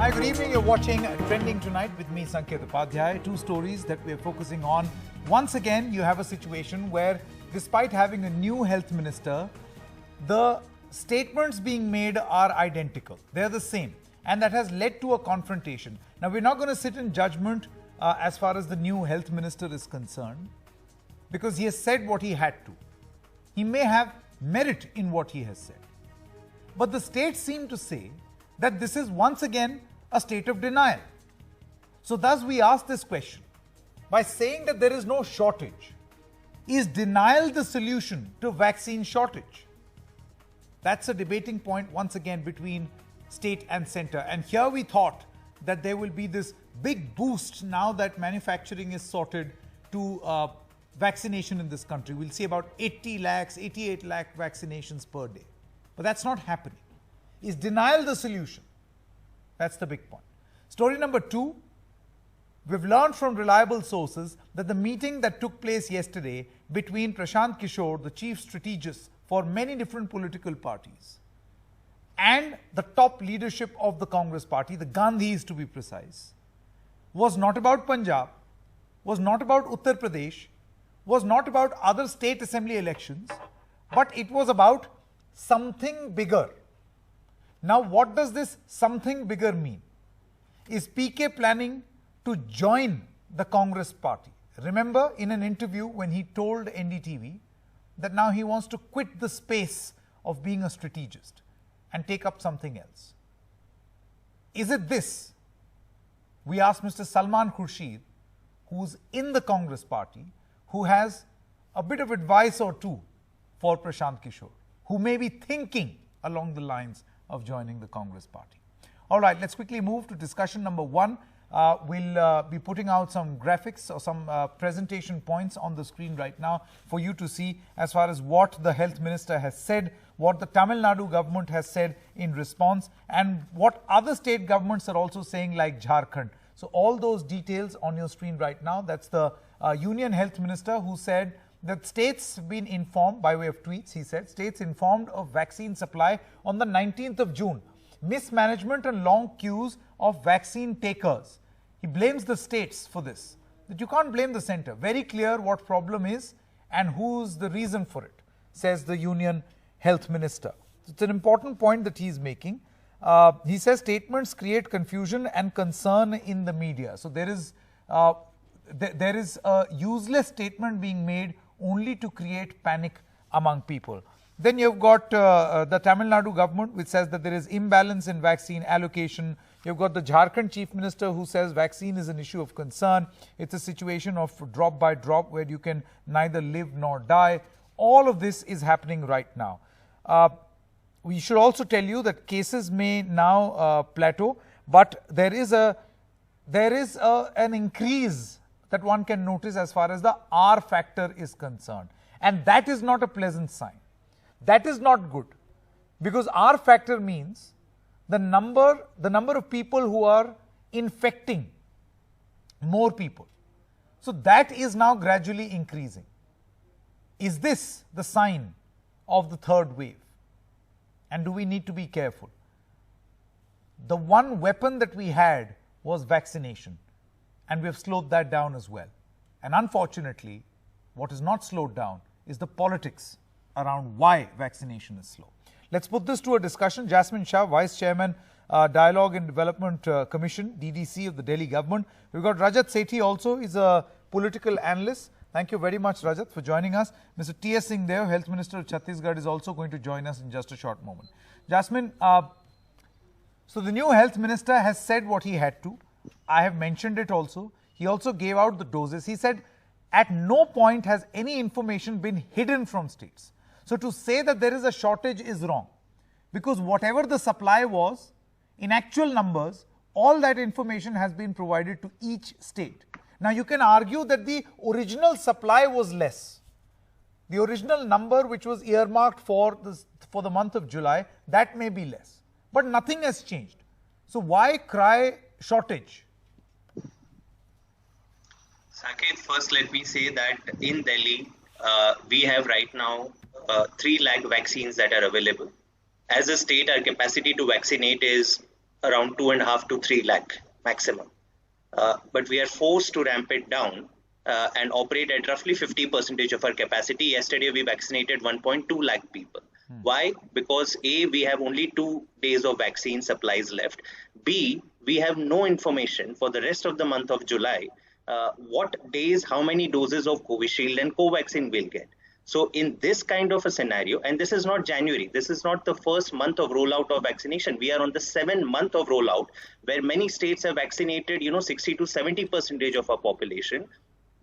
Hi, good evening. You're watching Trending Tonight with me, Sanket Upadhyay. Two stories that we're focusing on. Once again, you have a situation where, despite having a new health minister, the statements being made are identical. They're the same. And that has led to a confrontation. Now, we're not going to sit in judgment as far as the new health minister is concerned, because he has said what he had to. He may have merit in what he has said. But the states seem to say that this is once again a state of denial. So thus we ask this question. By saying that there is no shortage, is denial the solution to vaccine shortage? That's a debating point once again between state and center. And here we thought that there will be this big boost now that manufacturing is sorted to vaccination in this country. We'll see about 80 lakhs, 88 lakh vaccinations per day. But that's not happening. Is denial the solution? That's the big point. Story number two, we've learned from reliable sources that the meeting that took place yesterday between Prashant Kishore, the chief strategist for many different political parties, and the top leadership of the Congress party, the Gandhis to be precise, was not about Punjab, was not about Uttar Pradesh, was not about other state assembly elections, but it was about something bigger. Now, what does this something bigger mean? Is PK planning to join the Congress party? Remember in an interview when he told NDTV that now he wants to quit the space of being a strategist and take up something else. Is it this? We asked Mr. Salman Khurshid, who's in the Congress party, who has a bit of advice or two for Prashant Kishore, who may be thinking along the lines of joining the Congress party. All right, let's quickly move to discussion number one. We'll be putting out some graphics or some presentation points on the screen right now for you to see as far as what the health minister has said, what the Tamil Nadu government has said in response, and what other state governments are also saying, like Jharkhand. So all those details on your screen right now. That's the Union Health Minister who said that states have been informed by way of tweets. He said states informed of vaccine supply on the 19th of June. Mismanagement and long queues of vaccine takers. He blames the states for this. That you can't blame the center. Very clear what problem is and who's the reason for it, says the Union Health Minister. It's an important point that he's making. He says statements create confusion and concern in the media. So there is a useless statement being made only to create panic among people. Then you've got the Tamil Nadu government, which says that there is imbalance in vaccine allocation. You've got the Jharkhand chief minister who says vaccine is an issue of concern. It's a situation of drop by drop where you can neither live nor die. All of this is happening right now. We should also tell you that cases may now plateau, but there is an increase that one can notice as far as the R factor is concerned. And that is not a pleasant sign. That is not good, because R factor means the number of people who are infecting more people. So that is now gradually increasing. Is this the sign of the third wave? And do we need to be careful? The one weapon that we had was vaccination, and we have slowed that down as well. And unfortunately, what is not slowed down is the politics around why vaccination is slow. Let's put this to a discussion. Jasmine Shah, Vice Chairman, Dialogue and Development Commission, DDC of the Delhi government. We've got Rajat Sethi also, is a political analyst. Thank you very much, Rajat, for joining us. Mr. T.S. Singh Dev, Health Minister of Chhattisgarh, is also going to join us in just a short moment. Jasmine, so the new Health Minister has said what he had to. I have mentioned it also. He also gave out the doses. He said at no point has any information been hidden from states. So to say that there is a shortage is wrong, because whatever the supply was, in actual numbers, all that information has been provided to each state. Now you can argue that the original supply was less. The original number which was earmarked for the month of July, that may be less. But nothing has changed. So why cry shortage? Saket, first let me say that in Delhi, we have right now 3 lakh vaccines that are available. As a state, our capacity to vaccinate is around 2.5 to 3 lakh maximum. But we are forced to ramp it down and operate at roughly 50% of our capacity. Yesterday, we vaccinated 1.2 lakh people. Why? Because A, we have only 2 days of vaccine supplies left. B, we have no information for the rest of the month of July what days, how many doses of Covishield and Covaxin we'll get. So in this kind of a scenario, and this is not January, this is not the first month of rollout of vaccination. We are on the 7th month of rollout, where many states have vaccinated, 60 to 70% of our population.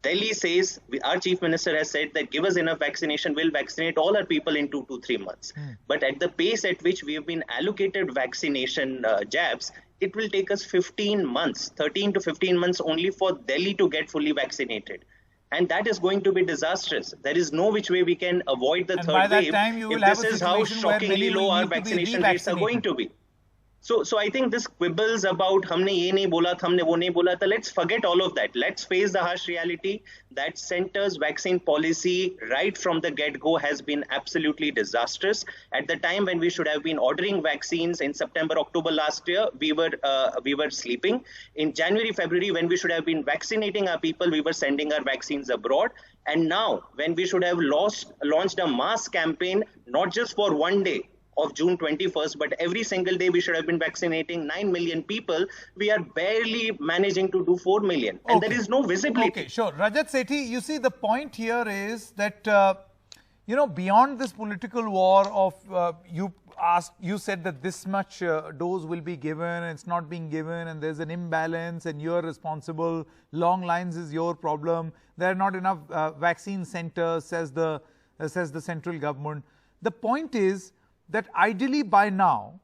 Delhi says, our chief minister has said that give us enough vaccination, we'll vaccinate all our people in 2 to 3 months. But at the pace at which we have been allocated vaccination jabs, it will take us 15 months, 13 to 15 months only for Delhi to get fully vaccinated. And that is going to be disastrous. There is no which way we can avoid the third wave if this is how shockingly low our vaccination rates are going to be. So I think this quibbles about humne ye nahi bola tha, humne wo nahi bola tha, let's forget all of that. Let's face the harsh reality that center's vaccine policy right from the get-go has been absolutely disastrous. At the time when we should have been ordering vaccines in September, October last year, we were sleeping. In January, February, when we should have been vaccinating our people, we were sending our vaccines abroad. And now, when we should have launched a mass campaign, not just for one day, of June 21st, but every single day we should have been vaccinating 9 million people. We are barely managing to do 4 million. And there is no visibility. Okay, sure. Rajat Sethi, you see, the point here is that, beyond this political war of, you said that this much dose will be given, and it's not being given, and there's an imbalance, and you're responsible. Long lines is your problem. There are not enough vaccine centers, says the central government. The point is that ideally by now,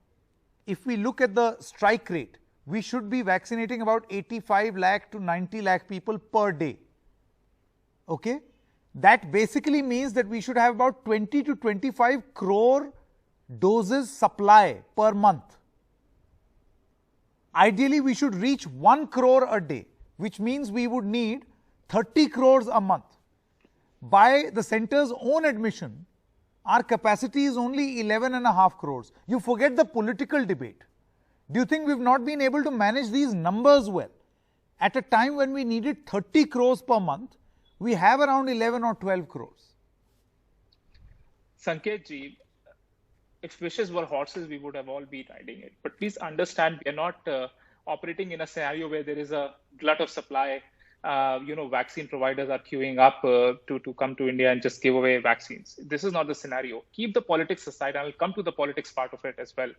if we look at the strike rate, we should be vaccinating about 85 lakh to 90 lakh people per day. Okay? That basically means that we should have about 20 to 25 crore doses supply per month. Ideally, we should reach 1 crore a day, which means we would need 30 crores a month. By the center's own admission, our capacity is only 11.5 crores. You forget the political debate. Do you think we've not been able to manage these numbers well? At a time when we needed 30 crores per month, we have around 11 or 12 crores. Sanket ji, if wishes were horses, we would have all been riding it. But please understand, we are not operating in a scenario where there is a glut of supply. Vaccine providers are queuing up to come to India and just give away vaccines. This is not the scenario. Keep the politics aside. I will come to the politics part of it as well.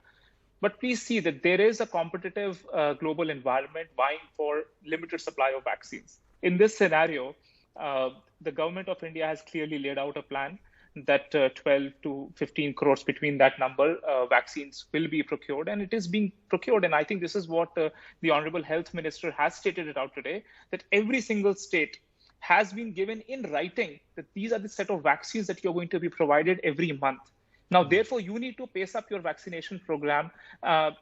But please see that there is a competitive global environment vying for limited supply of vaccines. In this scenario, the government of India has clearly laid out a plan that 12 to 15 crores between that number vaccines will be procured, and it is being procured. And I think this is what the Honorable Health Minister has stated it out today, that every single state has been given in writing that these are the set of vaccines that you're going to be provided every month. Now, therefore, you need to pace up your vaccination program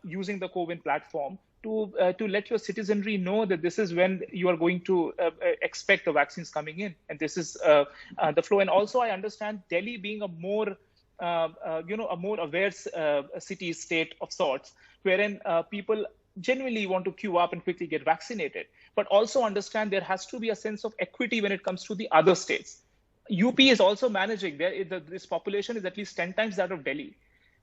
using the CoWIN platform to let your citizenry know that this is when you are going to expect the vaccines coming in, and this is the flow. And also, I understand Delhi being a more aware city state of sorts, wherein people genuinely want to queue up and quickly get vaccinated. But also understand there has to be a sense of equity when it comes to the other states. UP is also managing. This population is at least 10 times that of Delhi.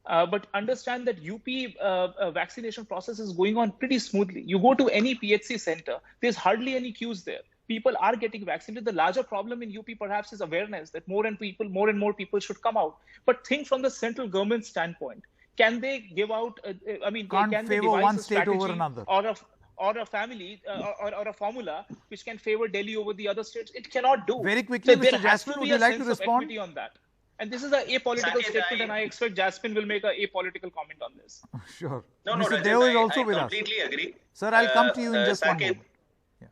But understand that UP vaccination process is going on pretty smoothly. You go to any PHC center, there's hardly any queues there. People are getting vaccinated. The larger problem in UP perhaps is awareness that more and more people should come out. But think from the central government standpoint. Can they give out, can they devise one state over another? Or a family or a formula which can favor Delhi over the other states? It cannot do. Very quickly, so Mr. Jasmine, would you like to respond? On that. And this is an apolitical statement, and I expect Jasmine will make an apolitical comment on this. Sure. No, Mr. Deo is also with us. I completely agree. Sir, I'll come to you in just one moment.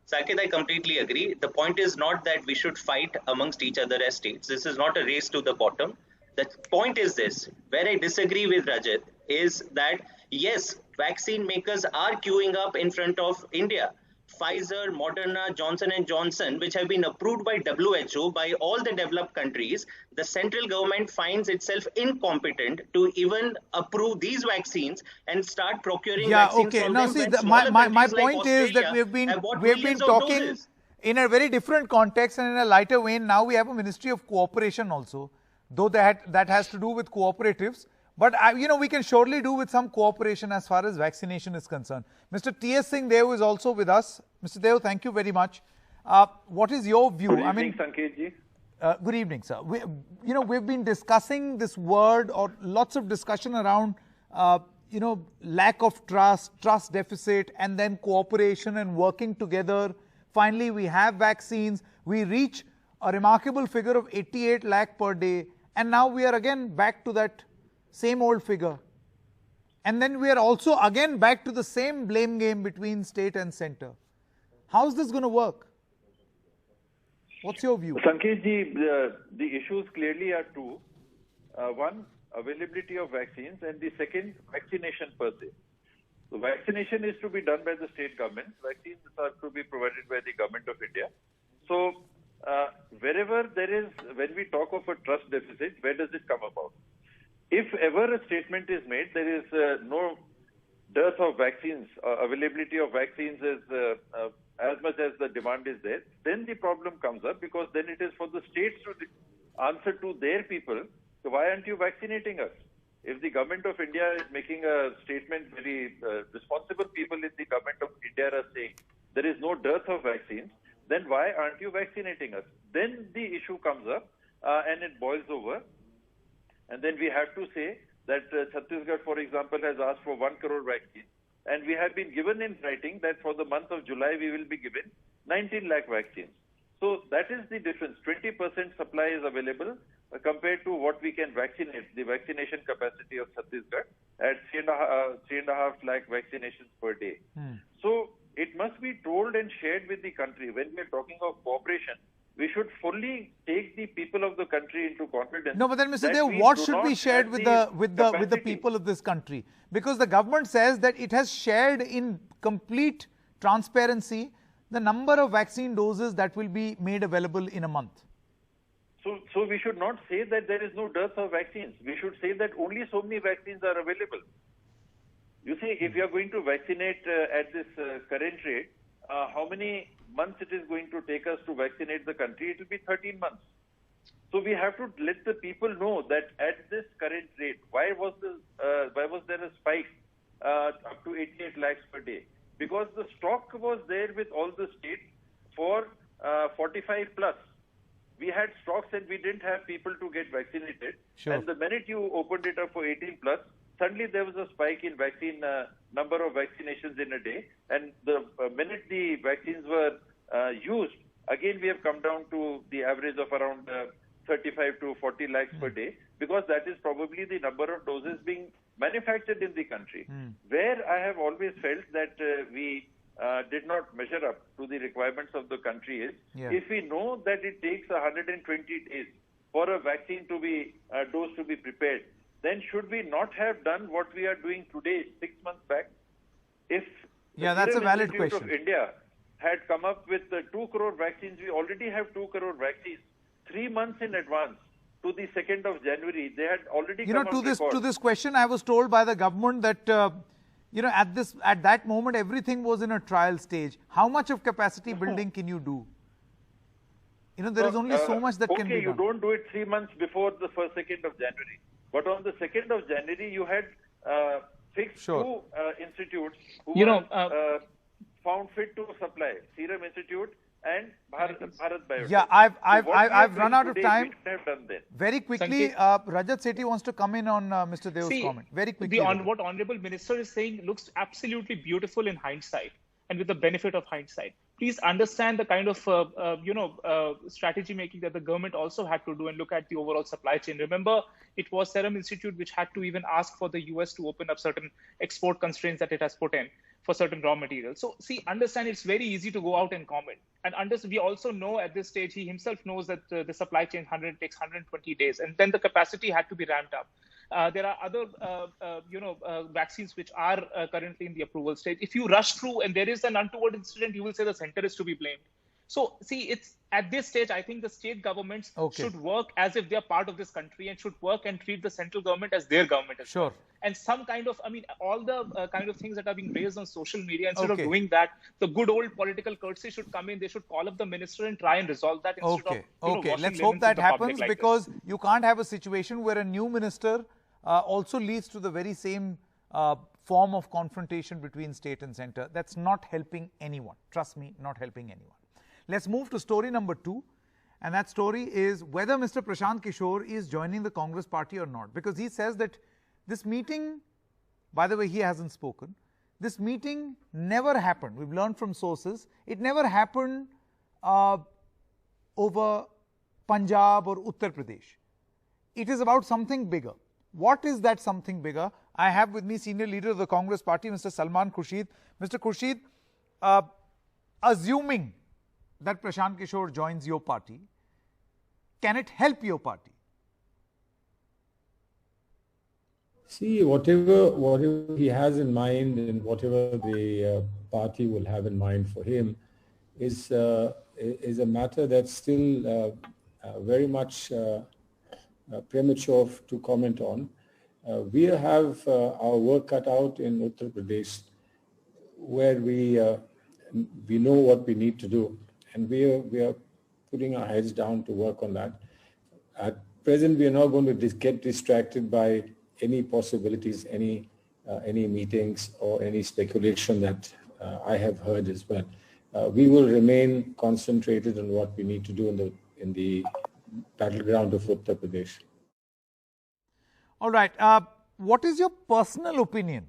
Saket, I completely agree. The point is not that we should fight amongst each other as states. This is not a race to the bottom. The point is this, where I disagree with Rajat, is that yes, vaccine makers are queuing up in front of India. Pfizer, Moderna, Johnson and Johnson, which have been approved by WHO, by all the developed countries, the central government finds itself incompetent to even approve these vaccines and start procuring vaccines from them when smaller my countries like point is that Australia have bought we've millions been of talking doses. in a very different context and in a lighter vein. Now we have a Ministry of Cooperation also, though that has to do with cooperatives. But, we can surely do with some cooperation as far as vaccination is concerned. Mr. T.S. Singh Dev is also with us. Mr. Dev, thank you very much. What is your view? Good evening, Sanket ji. Good evening, sir. We've been discussing this word, or lots of discussion around, lack of trust deficit, and then cooperation and working together. Finally, we have vaccines. We reach a remarkable figure of 88 lakh per day. And now we are again back to that same old figure. And then we are also again back to the same blame game between state and center. How is this going to work? What's your view? Sanket ji, the issues clearly are two. One, availability of vaccines, and the second, vaccination per se. So vaccination is to be done by the state government. Vaccines are to be provided by the government of India. So wherever there is, when we talk of a trust deficit, where does it come about? If ever a statement is made, there is no dearth of vaccines, availability of vaccines is as much as the demand is there, then the problem comes up, because then it is for the states to answer to their people, so why aren't you vaccinating us? If the government of India is making a statement, very responsible people in the government of India are saying there is no dearth of vaccines, then why aren't you vaccinating us? Then the issue comes up and it boils over. And then we have to say that Chhattisgarh, for example, has asked for 1 crore vaccines. And we have been given in writing that for the month of July, we will be given 19 lakh vaccines. So that is the difference. 20% supply is available compared to what we can vaccinate, the vaccination capacity of Chhattisgarh at 3.5 lakh vaccinations per day. So it must be told and shared with the country. When we are talking of cooperation, we should fully take the people of the country into confidence. No, but then, Mr. Dev, what should be shared with the people of this country? Because the government says that it has shared in complete transparency the number of vaccine doses that will be made available in a month. So we should not say that there is no dearth of vaccines. We should say that only so many vaccines are available. You see, if you are going to vaccinate at this current rate, how many months it is going to take us to vaccinate the country? It will be 13 months. So we have to let the people know that at this current rate, why was there a spike up to 88 lakhs per day? Because the stock was there with all the states for 45 plus. We had stocks and we didn't have people to get vaccinated. Sure. And the minute you opened it up for 18 plus, suddenly there was a spike in vaccine number of vaccinations in a day. And the minute the vaccines were used, again we have come down to the average of around 35 to 40 lakhs per day, because that is probably the number of doses being manufactured in the country. Where I have always felt that we did not measure up to the requirements of the country is, if we know that it takes 120 days for a vaccine to be dose to be prepared, then should we not have done what we are doing today 6 months back? If that's a valid Institute question. of India had come up with 2 crore vaccines, we already have 2 crore vaccines 3 months in advance to the 2nd of January. They had already come to this question, I was told by the government that at that moment everything was in a trial stage. How much of capacity building can you do? There is only so much that can be done. Okay, you don't do it 3 months before the 2nd of January. But on the 2nd of January, you had fixed two institutes who were found fit to supply, Serum Institute and Bharat Biotech. Yeah, I've run out of time. Have done then. Very quickly, Rajat Sethi wants to come in on Mr. Dev's comment. Very quickly. What Honorable Minister is saying looks absolutely beautiful in hindsight and with the benefit of hindsight. Please understand the kind of strategy making that the government also had to do and look at the overall supply chain. Remember, it was Serum Institute which had to even ask for the US to open up certain export constraints that it has put in for certain raw materials. So understand it's very easy to go out and comment. And we also know at this stage, he himself knows that the supply chain takes 120 days, and then the capacity had to be ramped up. There are other, vaccines which are currently in the approval stage. If you rush through and there is an untoward incident, you will say the center is to be blamed. So, see, it's at this stage, I think the state governments should work as if they're part of this country and should work and treat the central government as their government as well. And some kind of, all the kind of things that are being raised on social media, instead of doing that, the good old political courtesy should come in. They should call up the minister and try and resolve that instead of, let's hope that happens, because you can't have a situation where a new minister also leads to the very same form of confrontation between state and center. That's not helping anyone. Trust me, not helping anyone. Let's move to story number 2, and that story is whether Mr. Prashant Kishore is joining the Congress party or not, because he says that this meeting, by the way, he hasn't spoken, this meeting never happened. We've learned from sources, it never happened over Punjab or Uttar Pradesh. It is about something bigger. What is that something bigger? I have with me senior leader of the Congress party, Mr. Salman Khurshid. Mr. Khurshid, assuming that Prashant Kishore joins your party, can it help your party? See, whatever he has in mind and whatever the party will have in mind for him is a matter that's still very much premature to comment on. We have our work cut out in Uttar Pradesh, where we know what we need to do, and we are putting our heads down to work on that. At present, we are not going to get distracted by any possibilities, any meetings or any speculation that I have heard as well. We will remain concentrated on what we need to do in the battleground of Uttar Pradesh. All right. What is your personal opinion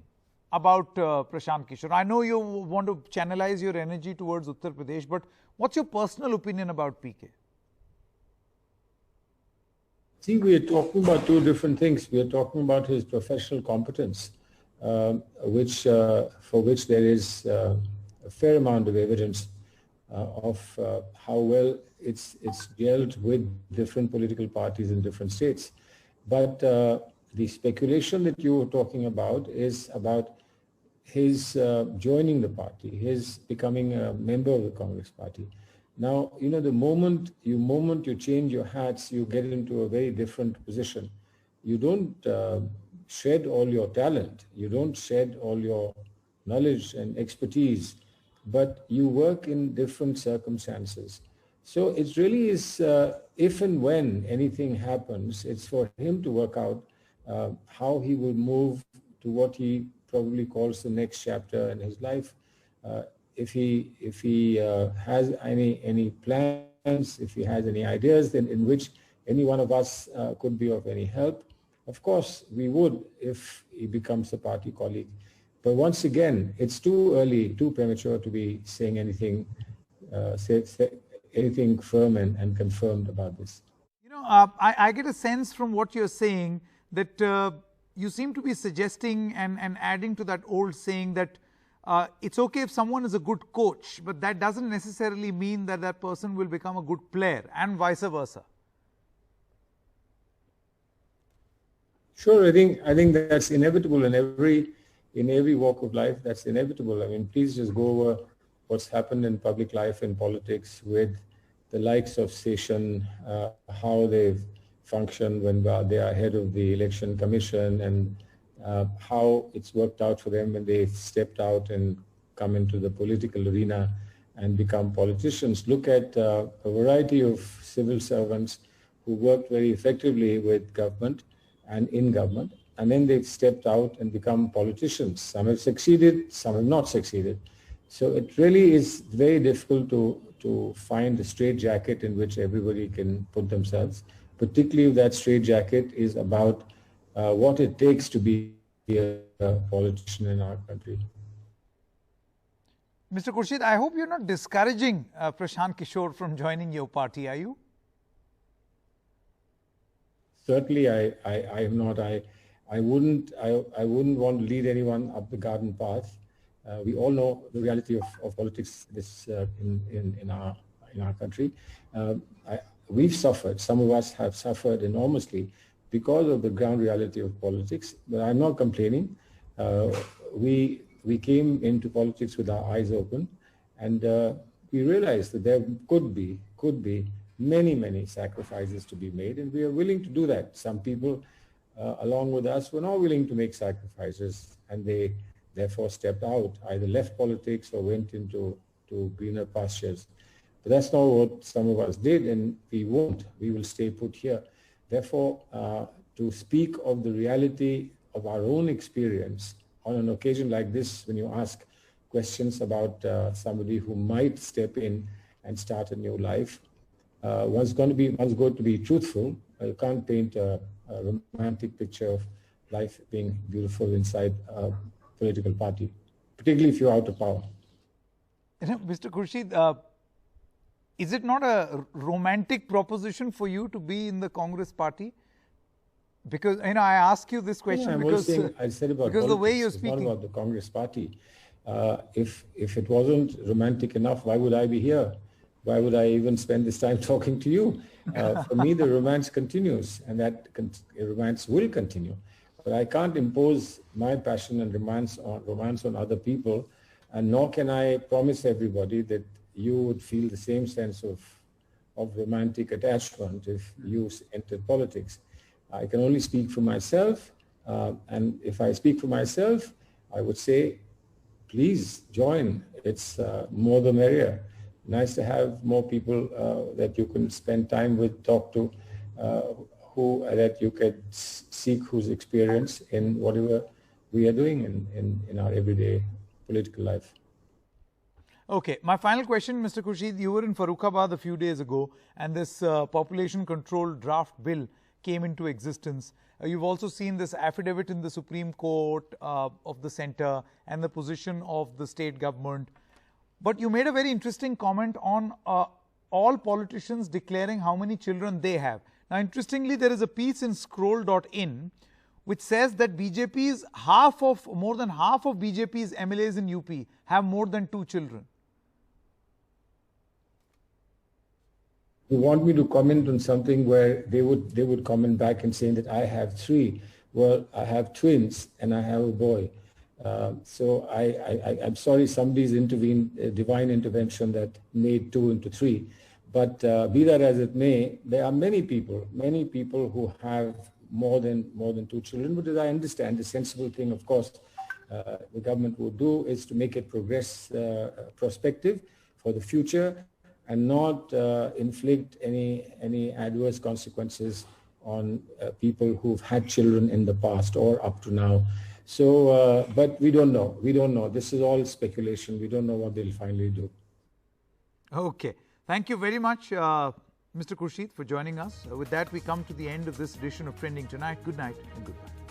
about Prashant Kishore? I know you want to channelize your energy towards Uttar Pradesh, but what's your personal opinion about PK? I think we are talking about two different things. We are talking about his professional competence, for which there is a fair amount of evidence of how well it's dealt with different political parties in different states. But the speculation that you were talking about is about his joining the party, his becoming a member of the Congress party. Now, the moment you change your hats, you get into a very different position. You don't shed all your talent, you don't shed all your knowledge and expertise, but you work in different circumstances. So it really is, if and when anything happens, it's for him to work out how he will move to what he probably calls the next chapter in his life. If he has any plans, if he has any ideas, then in which any one of us could be of any help, of course we would if he becomes a party colleague. But once again, it's too early, too premature to be saying anything, anything firm and confirmed about this. I get a sense from what you're saying that you seem to be suggesting and adding to that old saying that it's okay if someone is a good coach, but that doesn't necessarily mean that that person will become a good player, and vice versa. Sure, I think that's inevitable in every walk of life. That's inevitable. I mean, please just go over what's happened in public life and politics with the likes of Session, how they've functioned when they are head of the election commission, and how it's worked out for them when they've stepped out and come into the political arena and become politicians. Look at a variety of civil servants who worked very effectively with government and in government, and then they've stepped out and become politicians. Some have succeeded, some have not succeeded. So it really is very difficult to find a straitjacket in which everybody can put themselves, particularly if that straitjacket is about what it takes to be a politician in our country. Mr. Khurshid, I hope you're not discouraging Prashant Kishore from joining your party, are you? Certainly, I am not. I wouldn't want to lead anyone up the garden path. We all know the reality of politics in our country. We've suffered. Some of us have suffered enormously because of the ground reality of politics. But I'm not complaining. We came into politics with our eyes open, and we realized that there could be many sacrifices to be made, and we are willing to do that. Some people along with us were not willing to make sacrifices, and they therefore stepped out, either left politics or went into greener pastures. But that's not what some of us did, and we won't. We will stay put here. Therefore, to speak of the reality of our own experience on an occasion like this, when you ask questions about somebody who might step in and start a new life, one's going to be truthful. You can't paint a romantic picture of life being beautiful inside a political party, particularly if you're out of power. Mr. Khurshid, is it not a romantic proposition for you to be in the Congress party? Because I ask you this question because the way you're speaking. It's not about the Congress party. If it wasn't romantic enough, why would I be here? Why would I even spend this time talking to you? For me, the romance continues, and that romance will continue. But I can't impose my passion and romance on other people, and nor can I promise everybody that you would feel the same sense of romantic attachment if you entered politics. I can only speak for myself, and if I speak for myself, I would say, please join. It's more the merrier. Nice to have more people that you can spend time with, talk to, that you could seek whose experience in whatever we are doing in our everyday political life. Okay, my final question, Mr. Khurshid, you were in Farrukhabad a few days ago, and this population control draft bill came into existence. You've also seen this affidavit in the Supreme Court of the centre and the position of the state government. But you made a very interesting comment on all politicians declaring how many children they have. Now, interestingly, there is a piece in scroll.in which says that more than half of BJP's MLAs in UP have more than 2 children. You want me to comment on something where they would comment back and saying that I have 3. Well, I have twins and I have a boy. So I'm sorry somebody's intervened, divine intervention that made 2 into 3. But be that as it may, there are many people who have more than 2 children. But as I understand, the sensible thing, of course, the government would do is to make it prospective for the future, and not inflict any adverse consequences on people who've had children in the past or up to now. So, but we don't know. This is all speculation. We don't know what they'll finally do. Okay. Thank you very much, Mr. Khurshid, for joining us. With that, we come to the end of this edition of Trending Tonight. Good night and goodbye.